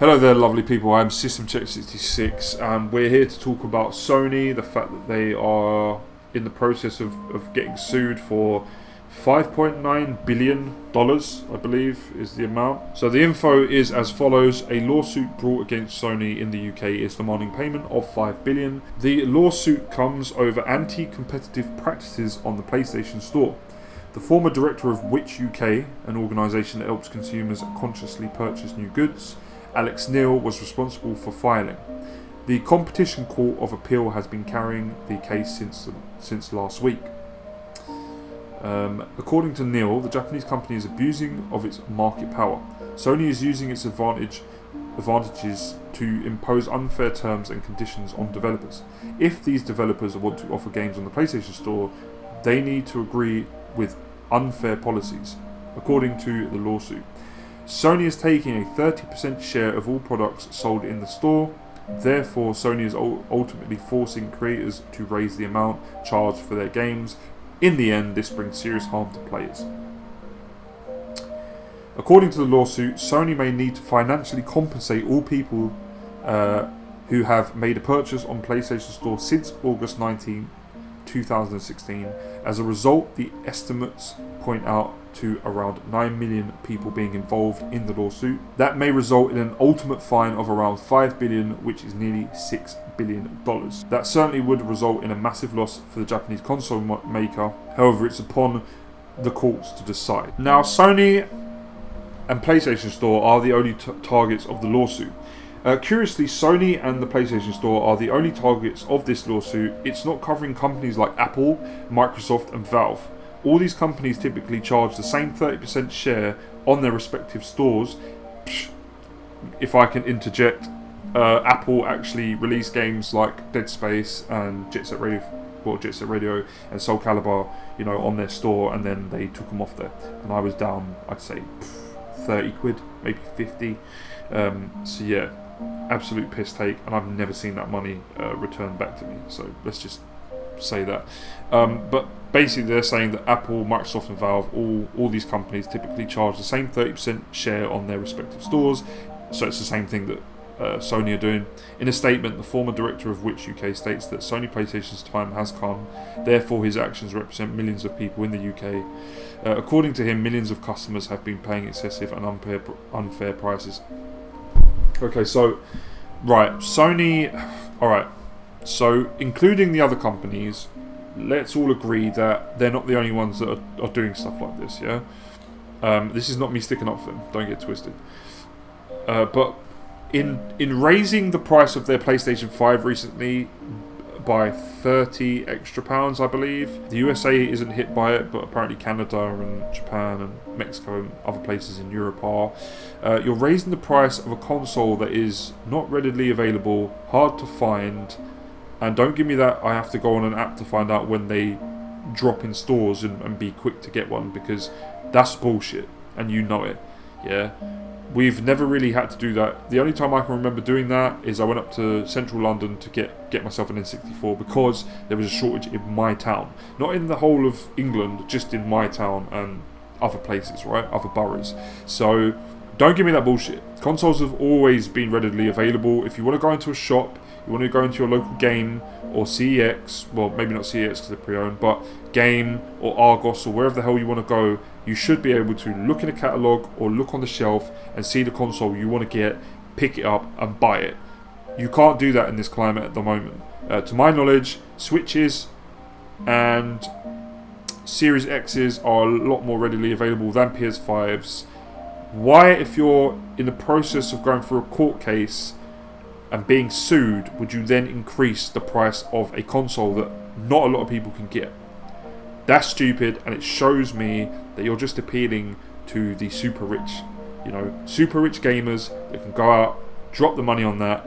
Hello there, lovely people. I'm SystemCheck66, and we're here to talk about Sony, the fact that they are in the process of getting sued for $5.9 billion, I believe, is the amount. So the info is as follows. A lawsuit brought against Sony in the UK is demanding payment of $5 billion. The lawsuit comes over anti-competitive practices on the PlayStation Store. The former director of Which UK, an organisation that helps consumers consciously purchase new goods, Alex Neil, was responsible for filing. The Competition Court of Appeal has been carrying the case since last week. According to Neil, the Japanese company is abusing of its market power. Sony is using its advantages to impose unfair terms and conditions on developers. If these developers want to offer games on the PlayStation Store, they need to agree with unfair policies, according to the lawsuit. Sony is taking a 30% share of all products sold in the store. Therefore, Sony is ultimately forcing creators to raise the amount charged for their games. In the end, this brings serious harm to players. According to the lawsuit, Sony may need to financially compensate all people who have made a purchase on PlayStation Store since August 19, 2016. As a result, the estimates point out to around 9 million people being involved in the lawsuit. That may result in an ultimate fine of around $5 billion, which is nearly $6 billion. That certainly would result in a massive loss for the Japanese console maker. However, it's upon the courts to decide. Now, Sony and PlayStation Store are the only targets of the lawsuit. Curiously, Sony and the PlayStation Store are the only targets of this lawsuit. It's not covering companies like Apple, Microsoft and Valve. All these companies typically charge the same 30% share on their respective stores. If I can interject, Apple actually released games like Dead Space and Jet Set Radio and Soul Calibur, on their store, and then they took them off there. And I was down, I'd say, 30 quid, maybe 50. So yeah, absolute piss take, and I've never seen that money returned back to me. So let's just say that. But basically, they're saying that Apple, Microsoft, and Valve, all these companies typically charge the same 30% share on their respective stores. So it's the same thing that Sony are doing. In a statement, the former director of Which UK states that Sony PlayStation's time has come. Therefore, his actions represent millions of people in the UK. According to him, millions of customers have been paying excessive and unfair prices. Okay, so right, Sony. All right. So, including the other companies, let's all agree that they're not the only ones that are doing stuff like this, yeah? This is not me sticking up for them, don't get twisted. But in raising the price of their PlayStation 5 recently by £30 extra, I believe, the USA isn't hit by it, but apparently Canada and Japan and Mexico and other places in Europe are. You're raising the price of a console that is not readily available, hard to find. And don't give me that I have to go on an app to find out when they drop in stores and be quick to get one, because that's bullshit, and you know it, yeah? We've never really had to do that. The only time I can remember doing that is I went up to central London to get myself an N64 because there was a shortage in my town. Not in the whole of England, just in my town and other places, right? Other boroughs. So don't give me that bullshit. Consoles have always been readily available. If you want to go into a shop, you want to go into your local Game or CEX, well, maybe not CEX because they're pre-owned, but Game or Argos or wherever the hell you want to go, you should be able to look in a catalogue or look on the shelf and see the console you want to get, pick it up and buy it. You can't do that in this climate at the moment. To my knowledge, Switches and Series X's are a lot more readily available than PS5s. Why, if you're in the process of going through a court case and being sued, would you then increase the price of a console that not a lot of people can get? That's stupid, and it shows me that you're just appealing to the super rich. Super rich gamers that can go out, drop the money on that.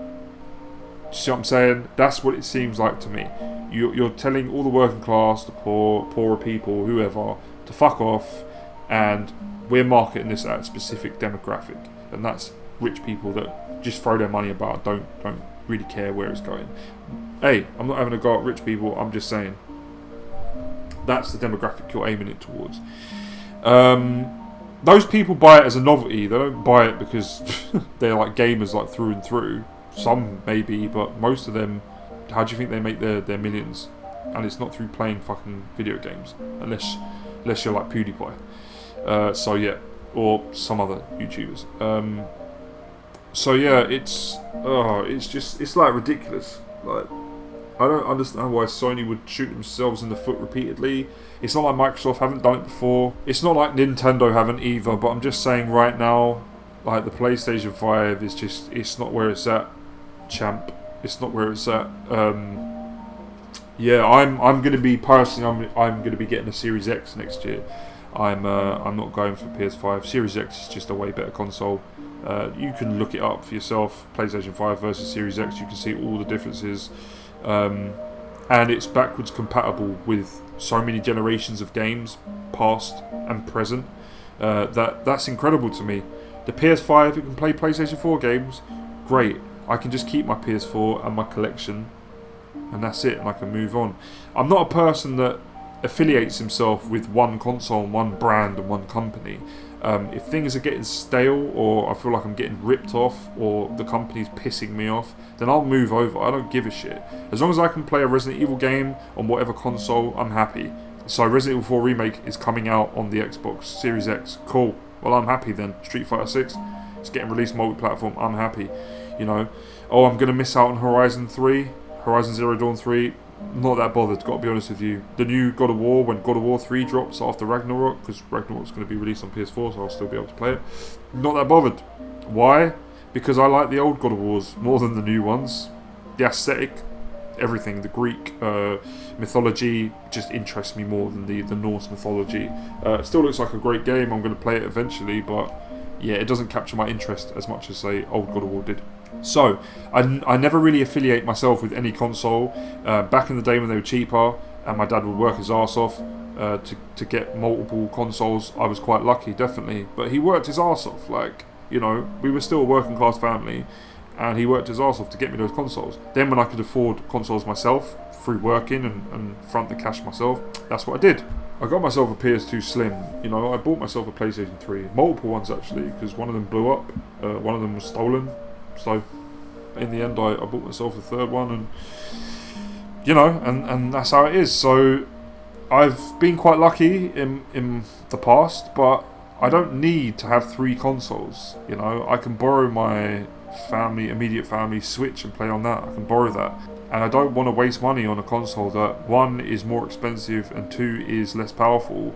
See what I'm saying? That's what it seems like to me. You're telling all the working class, the poorer people, whoever, to fuck off, and we're marketing this at a specific demographic, and that's rich people that just throw their money about, don't really care where it's going. Hey, I'm not having a go at rich people, I'm just saying that's the demographic you're aiming it towards. those people buy it as a novelty. They don't buy it because they're like gamers like through and through. Some maybe, but most of them, how do you think they make their millions? And it's not through playing fucking video games, unless you're like PewDiePie. So yeah, or some other YouTubers. So yeah, it's like ridiculous. Like, I don't understand why Sony would shoot themselves in the foot repeatedly. It's not like Microsoft haven't done it before. It's not like Nintendo haven't either. But I'm just saying right now, like the PlayStation 5 is just, it's not where it's at, champ. It's not where it's at. Yeah, I'm gonna be personally, I'm gonna be getting a Series X next year. I'm not going for PS5. Series X is just a way better console. You can look it up for yourself. PlayStation 5 versus Series X. You can see all the differences. And it's backwards compatible with so many generations of games, past and present. That's incredible to me. The PS5, it can play PlayStation 4 games. Great. I can just keep my PS4 and my collection, and that's it, and I can move on. I'm not a person that affiliates himself with one console, one brand, and one company. If things are getting stale, or I feel like I'm getting ripped off, or the company's pissing me off, then I'll move over. I don't give a shit. As long as I can play a Resident Evil game on whatever console, I'm happy. So Resident Evil 4 Remake is coming out on the Xbox Series X. Cool. Well, I'm happy then. Street Fighter 6, it's getting released multi-platform. I'm happy. You know. Oh, I'm going to miss out on Horizon Zero Dawn 3. Not that bothered, got to be honest with you. The new God of War, when God of War 3 drops after Ragnarok, because Ragnarok's going to be released on PS4, so I'll still be able to play it. Not that bothered. Why? Because I like the old God of Wars more than the new ones. The aesthetic, everything, the Greek mythology just interests me more than the Norse mythology. It still looks like a great game. I'm going to play it eventually, but yeah, it doesn't capture my interest as much as, say, old God of War did. So, I never really affiliate myself with any console. Back in the day when they were cheaper, and my dad would work his arse off to get multiple consoles, I was quite lucky, definitely. But he worked his arse off. Like, you know, we were still a working class family, and he worked his arse off to get me those consoles. Then when I could afford consoles myself, through working and front the cash myself, that's what I did. I got myself a PS2 Slim, you know, I bought myself a PlayStation 3, multiple ones actually, because one of them blew up, one of them was stolen, so in the end I bought myself a third one, and you know, and that's how it is. So I've been quite lucky in the past, but I don't need to have 3 consoles, you know. I can borrow my immediate family Switch and play on that. I can borrow that. And I don't want to waste money on a console that, 1, is more expensive and 2, is less powerful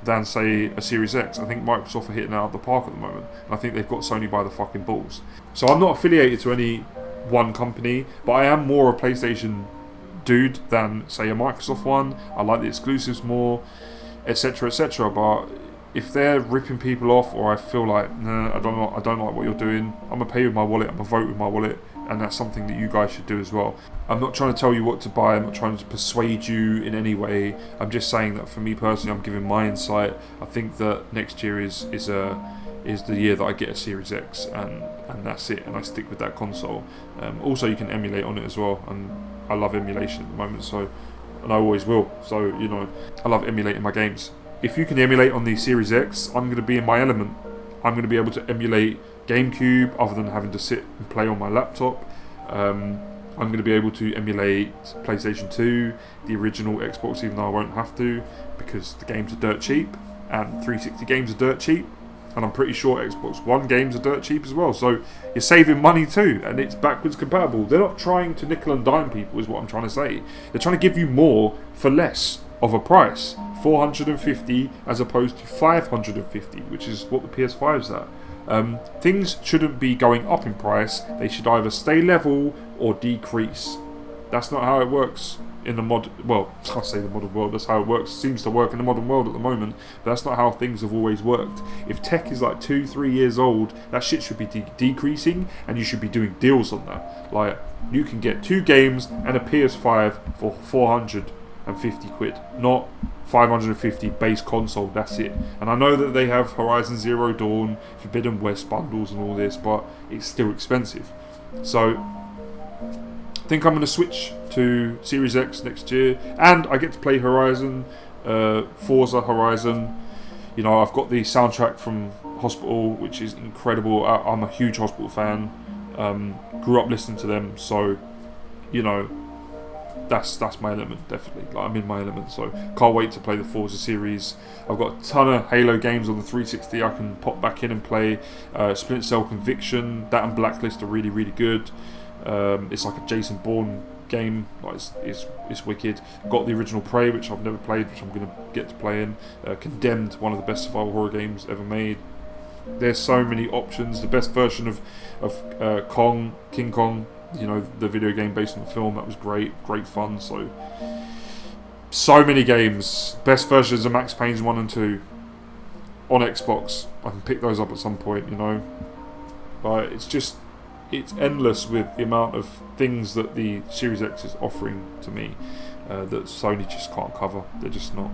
than, say, a Series X. I think Microsoft are hitting it out of the park at the moment. And I think they've got Sony by the fucking balls. So I'm not affiliated to any one company, but I am more a PlayStation dude than, say, a Microsoft one. I like the exclusives more, etc., etc. But if they're ripping people off, or I feel like, nah, I don't like what you're doing, I'm going to pay with my wallet, I'm going to vote with my wallet. And that's something that you guys should do as well. I'm not trying to tell you what to buy. I'm not trying to persuade you in any way. I'm just saying that for me personally, I'm giving my insight. I think that next year is the year that I get a Series X, and that's it. And I stick with that console. Also, you can emulate on it as well, and I love emulation at the moment. So, and I always will. So, you know, I love emulating my games. If you can emulate on the Series X, I'm going to be in my element. I'm going to be able to emulate GameCube other than having to sit and play on my laptop. I'm going to be able to emulate PlayStation 2, the original Xbox, even though I won't have to, because the games are dirt cheap, and 360 games are dirt cheap, and I'm pretty sure Xbox One games are dirt cheap as well. So you're saving money too, and it's backwards compatible. They're not trying to nickel and dime people, is what I'm trying to say. They're trying to give you more for less of a price. 450 as opposed to 550, which is what the PS5's at. Things shouldn't be going up in price. They should either stay level or decrease. That's not how it works in the I say the modern world, that's how it works. Seems to work in the modern world at the moment, but that's not how things have always worked. If tech is like 2-3 years old, that shit should be decreasing, and you should be doing deals on that. Like, you can get 2 games and a PS5 for 450 quid, not 550 base console, that's it. And I know that they have Horizon Zero Dawn, Forbidden West bundles and all this, but it's still expensive. So I think I'm going to switch to Series X next year, and I get to play Horizon, Forza Horizon. You know, I've got the soundtrack from Hospital, which is incredible. I'm a huge Hospital fan. Grew up listening to them, so you know, that's my element, definitely. Like, I'm in my element, so can't wait to play the Forza series. I've got a ton of Halo games on the 360 I can pop back in and play. Splinter Cell Conviction, that and Blacklist are really, really good. It's like a Jason Bourne game, like it's wicked. Got the original Prey, which I've never played, which I'm going to get to play in. Condemned, one of the best survival horror games ever made. There's so many options. The best version of King Kong, you know, the video game based on the film, that was great fun. So many games. Best versions of Max Payne's 1 and 2 on Xbox. I can pick those up at some point, you know. But it's endless with the amount of things that the Series X is offering to me that Sony just can't cover. They're just not,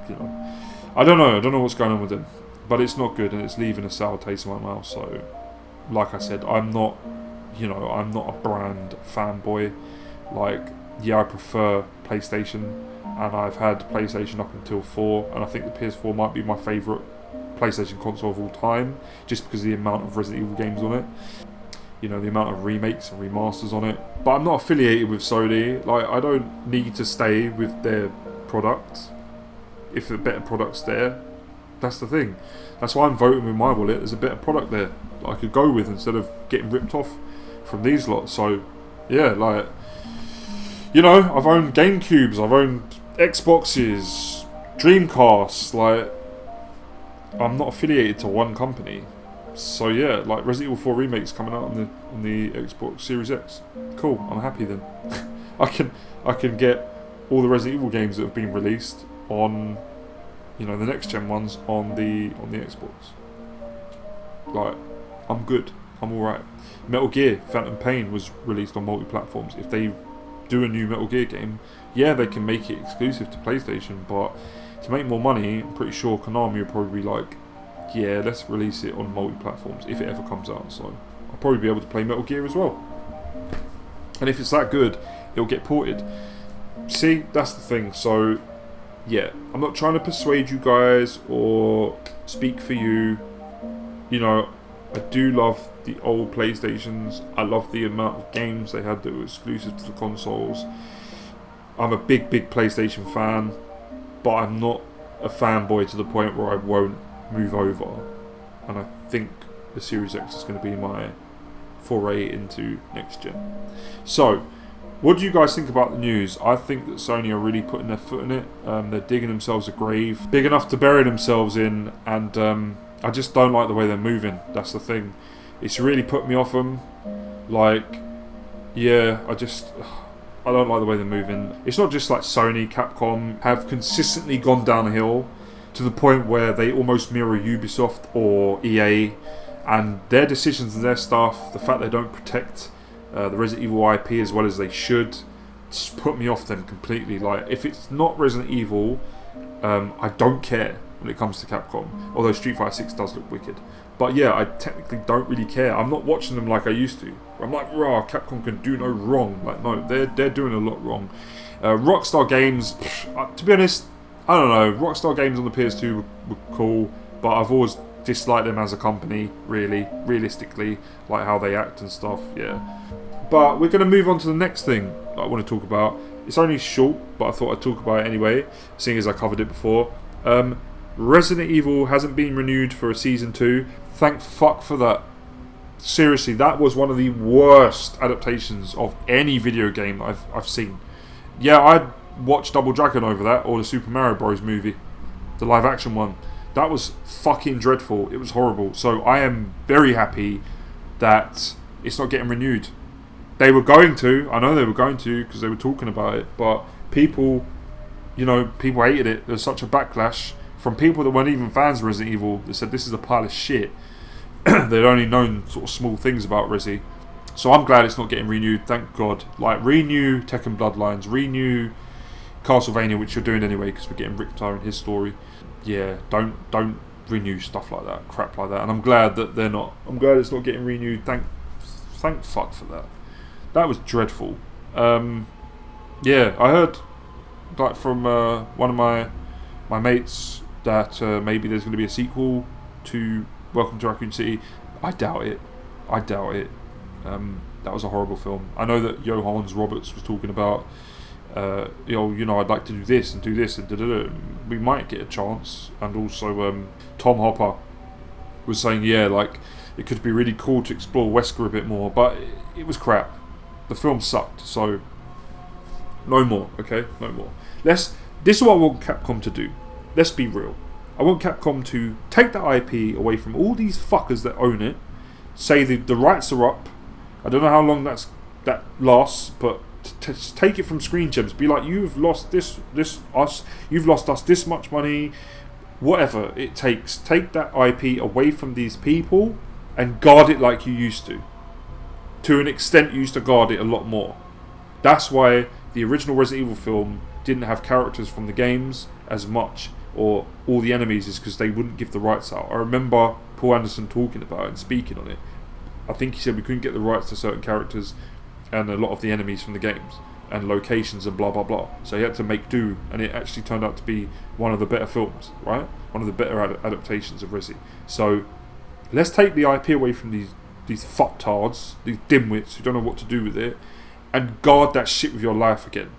you know. I don't know what's going on with them, but it's not good and it's leaving a sour taste in my mouth. So, like I said, I'm not a brand fanboy. Like, yeah, I prefer PlayStation, and I've had PlayStation up until 4, and I think the PS4 might be my favourite PlayStation console of all time, just because of the amount of Resident Evil games on it. You know, the amount of remakes and remasters on it. But I'm not affiliated with Sony. Like, I don't need to stay with their product if a better product's there. That's the thing. That's why I'm voting with my wallet. There's a better product there that I could go with instead of getting ripped off from these lots. So, yeah, like, you know, I've owned GameCubes, I've owned Xboxes, Dreamcasts. Like, I'm not affiliated to one company. So yeah, like Resident Evil 4 Remake's coming out on the Xbox Series X. Cool, I'm happy then. I can get all the Resident Evil games that have been released on, you know, the next gen ones on the Xbox. Like, I'm good. I'm alright. Metal Gear Phantom Pain was released on multi-platforms. If they do a new Metal Gear game, yeah, they can make it exclusive to PlayStation, but to make more money, I'm pretty sure Konami will probably be like, yeah, let's release it on multi-platforms if it ever comes out. So I'll probably be able to play Metal Gear as well. And if it's that good, it'll get ported. See, that's the thing. So yeah, I'm not trying to persuade you guys or speak for you. You know, I do love the old PlayStations. I love the amount of games they had that were exclusive to the consoles. I'm a big PlayStation fan, but I'm not a fanboy to the point where I won't move over. And I think the Series X is going to be my foray into next gen. So, what do you guys think about the news? I think that Sony are really putting their foot in it. They're digging themselves a grave, big enough to bury themselves in, and I just don't like the way they're moving. That's the thing. It's really put me off them. Like, yeah, I don't like the way they're moving. It's not just like Sony, Capcom have consistently gone downhill to the point where they almost mirror Ubisoft or EA, and their decisions and their stuff, the fact they don't protect the Resident Evil IP as well as they should, just put me off them completely. Like, if it's not Resident Evil, I don't care when it comes to Capcom, although Street Fighter 6 does look wicked. But yeah, I technically don't really care. I'm not watching them like I used to. I'm like, rah, Capcom can do no wrong. Like, no, they're doing a lot wrong. Rockstar Games, to be honest, I don't know. Rockstar Games on the PS2 were cool, but I've always disliked them as a company, realistically, like how they act and stuff, yeah. But we're going to move on to the next thing that I want to talk about. It's only short, but I thought I'd talk about it anyway, seeing as I covered it before. Resident Evil hasn't been renewed for a Season 2. Thank fuck for that. Seriously, that was one of the worst adaptations of any video game I've seen. Yeah, I'd watch Double Dragon over that, or the Super Mario Bros. Movie. The live action one. That was fucking dreadful. It was horrible. So I am very happy that it's not getting renewed. They were going to. I know they were going to because they were talking about it. But people hated it. There was such a backlash from people that weren't even fans of Resident Evil. They said this is a pile of shit. They'd only known sort of small things about Resi. So I'm glad it's not getting renewed. Thank God. Like, renew Tekken Bloodlines. Renew Castlevania, which you're doing anyway because we're getting Rick Tyler in his story. Yeah, don't renew stuff like that, crap like that. And I'm glad that they're not. I'm glad it's not getting renewed. Thank fuck for that. That was dreadful. Yeah, I heard like from one of my mates that maybe there's going to be a sequel to Welcome to Raccoon City. I doubt it. That was a horrible film. I know that Johannes Roberts was talking about, I'd like to do this and da-da-da. We might get a chance. And also Tom Hopper was saying, it could be really cool to explore Wesker a bit more, but it was crap. The film sucked, so no more, okay? No more. This is what I want Capcom to do. Let's be real. I want Capcom to take the IP away from all these fuckers that own it, say the rights are up. I don't know how long that lasts, but take it from Screen Gems. Be like, you've lost you've lost us this much money, whatever it takes. Take that IP away from these people and guard it like you used to. To an extent, you used to guard it a lot more. That's why the original Resident Evil film didn't have characters from the games as much, or all the enemies, is because they wouldn't give the rights out. I remember Paul Anderson talking about it and speaking on it. I think he said we couldn't get the rights to certain characters and a lot of the enemies from the games and locations and blah blah blah. So he had to make do, and it actually turned out to be one of the better films, right? One of the better adaptations of Resi. So let's take the IP away from these fucktards, these dimwits who don't know what to do with it, and guard that shit with your life again.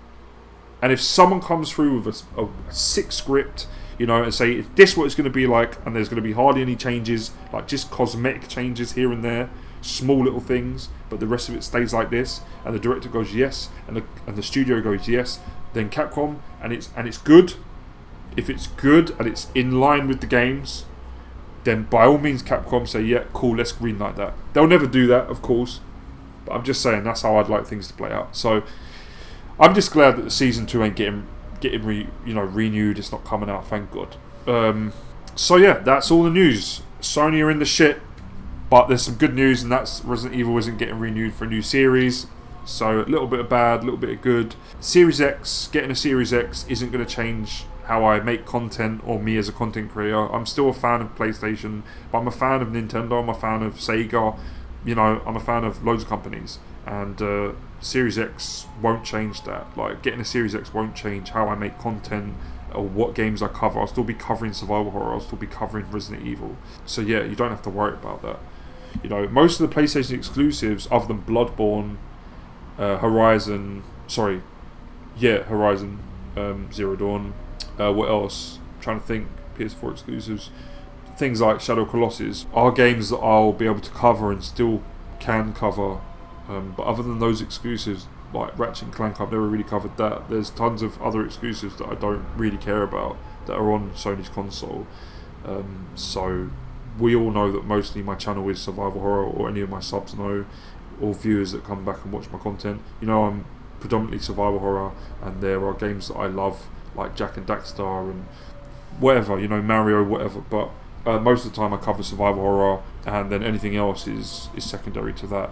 And if someone comes through with a sick script, and say, if this is what it's going to be like, and there's going to be hardly any changes, like just cosmetic changes here and there, small little things, but the rest of it stays like this, and the director goes yes, and the studio goes yes, then Capcom, and it's good. If it's good and it's in line with the games, then by all means Capcom say, yeah, cool, let's greenlight that. They'll never do that, of course, but I'm just saying that's how I'd like things to play out. So I'm just glad that the season 2 ain't getting renewed. It's not coming out, thank God. So yeah, that's all the news. Sony are in the shit, but there's some good news, and that's Resident Evil isn't getting renewed for a new series. So a little bit of bad, a little bit of good. Getting a Series X isn't going to change how I make content or me as a content creator. I'm still a fan of PlayStation, but I'm a fan of Nintendo, I'm a fan of Sega, I'm a fan of loads of companies. And Series X won't change that. Like, getting a Series X won't change how I make content or what games I cover. I'll still be covering survival horror, I'll still be covering Resident Evil. So yeah, you don't have to worry about that. Most of the PlayStation exclusives, other than Bloodborne, Horizon Zero Dawn, what else? I'm trying to think. PS4 exclusives, things like Shadow Colossus, are games that I'll be able to cover and still can cover. But other than those exclusives, like Ratchet & Clank, I've never really covered that. There's tons of other exclusives that I don't really care about that are on Sony's console. So we all know that mostly my channel is survival horror, or any of my subs know, or viewers that come back and watch my content. I'm predominantly survival horror, and there are games that I love, like Jak and Daxter and whatever, Mario, whatever. But most of the time I cover survival horror, and then anything else is secondary to that.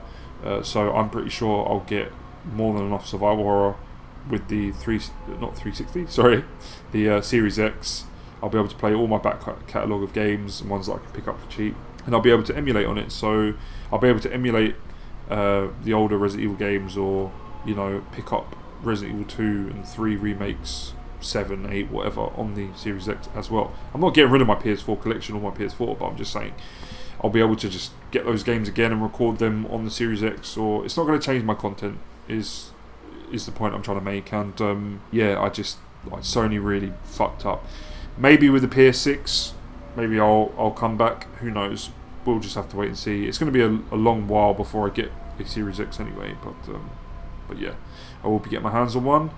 So I'm pretty sure I'll get more than enough survival horror with the the Series X. I'll be able to play all my back catalogue of games and ones that I can pick up for cheap, and I'll be able to emulate on it. So I'll be able to emulate the older Resident Evil games, or pick up Resident Evil 2 and 3 remakes, 7, 8, whatever, on the Series X as well. I'm not getting rid of my PS4 collection or my PS4, but I'm just saying I'll be able to just get those games again and record them on the Series X, or it's not going to change my content, is the point I'm trying to make. And Sony really fucked up. Maybe with the PS6, maybe I'll come back, who knows, we'll just have to wait and see. It's going to be a long while before I get a Series X anyway, but yeah, I will be getting my hands on one.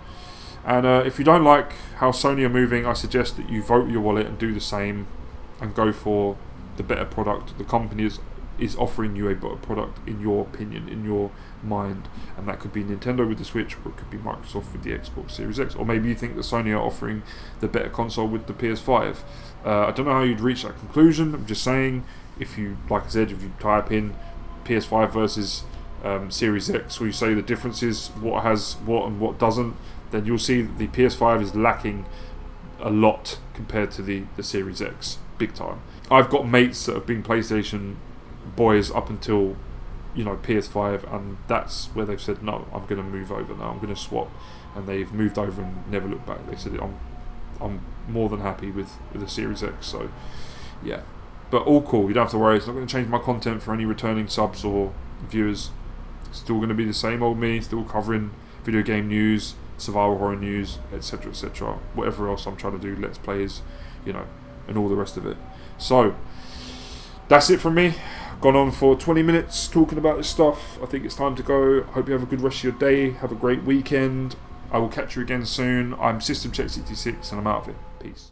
And if you don't like how Sony are moving, I suggest that you vote your wallet and do the same, and go for the better product. The company is offering you a better product, in your opinion, in your mind, and that could be Nintendo with the Switch, or it could be Microsoft with the Xbox Series X, or maybe you think that Sony are offering the better console with the PS5. I don't know how you'd reach that conclusion. I'm just saying, if you type in PS5 versus Series X, or you say the differences, what has what and what doesn't, then you'll see that the PS5 is lacking a lot compared to the Series X, big time. I've got mates that have been PlayStation boys up until PS5, and that's where they've said, no, I'm going to move over now, I'm going to swap, and they've moved over and never looked back. They said, I'm more than happy with the Series X. So yeah, but all cool. You don't have to worry. It's not going to change my content for any returning subs or viewers. It's still going to be the same old me, still covering video game news, survival horror news, etc., etc. Whatever else I'm trying to do, let's plays, you know, and all the rest of it. So that's it from me. Gone on for 20 minutes talking about this stuff. I think it's time to go. Hope you have a good rest of your day. Have a great weekend. I will catch you again soon. I'm System Check 66 and I'm out of it. Peace.